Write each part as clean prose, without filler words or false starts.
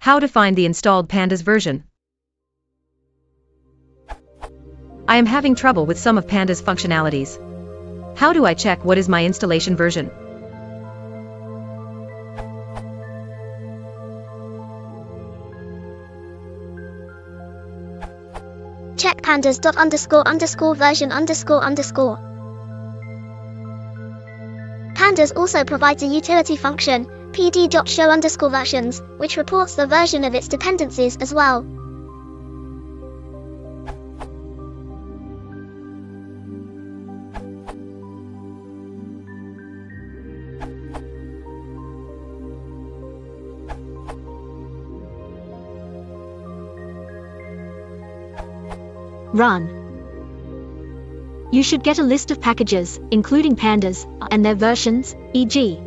How to find the installed Pandas version. I am having trouble with some of Pandas functionalities. How do I check what is my installation version? Check pandas.__version__. Pandas also provides a utility function, pd.show_versions, which reports the version of its dependencies as well. Run. You should get a list of packages, including Pandas, and their versions, e.g.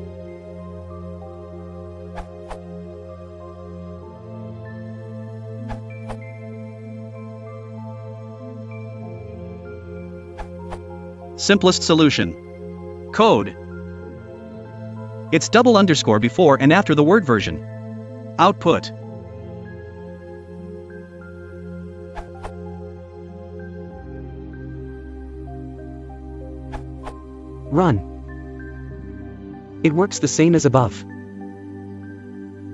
Simplest solution. Code. It's double underscore before and after the word version. Output. Run. It works the same as above.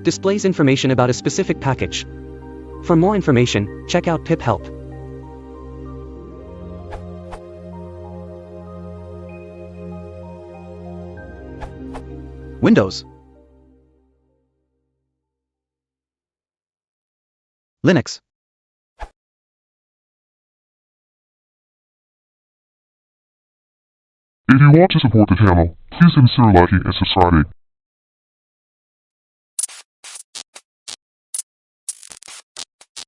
Displays information about a specific package. For more information, check out pip help. Windows. Linux. If you want to support the channel, please consider liking and subscribing.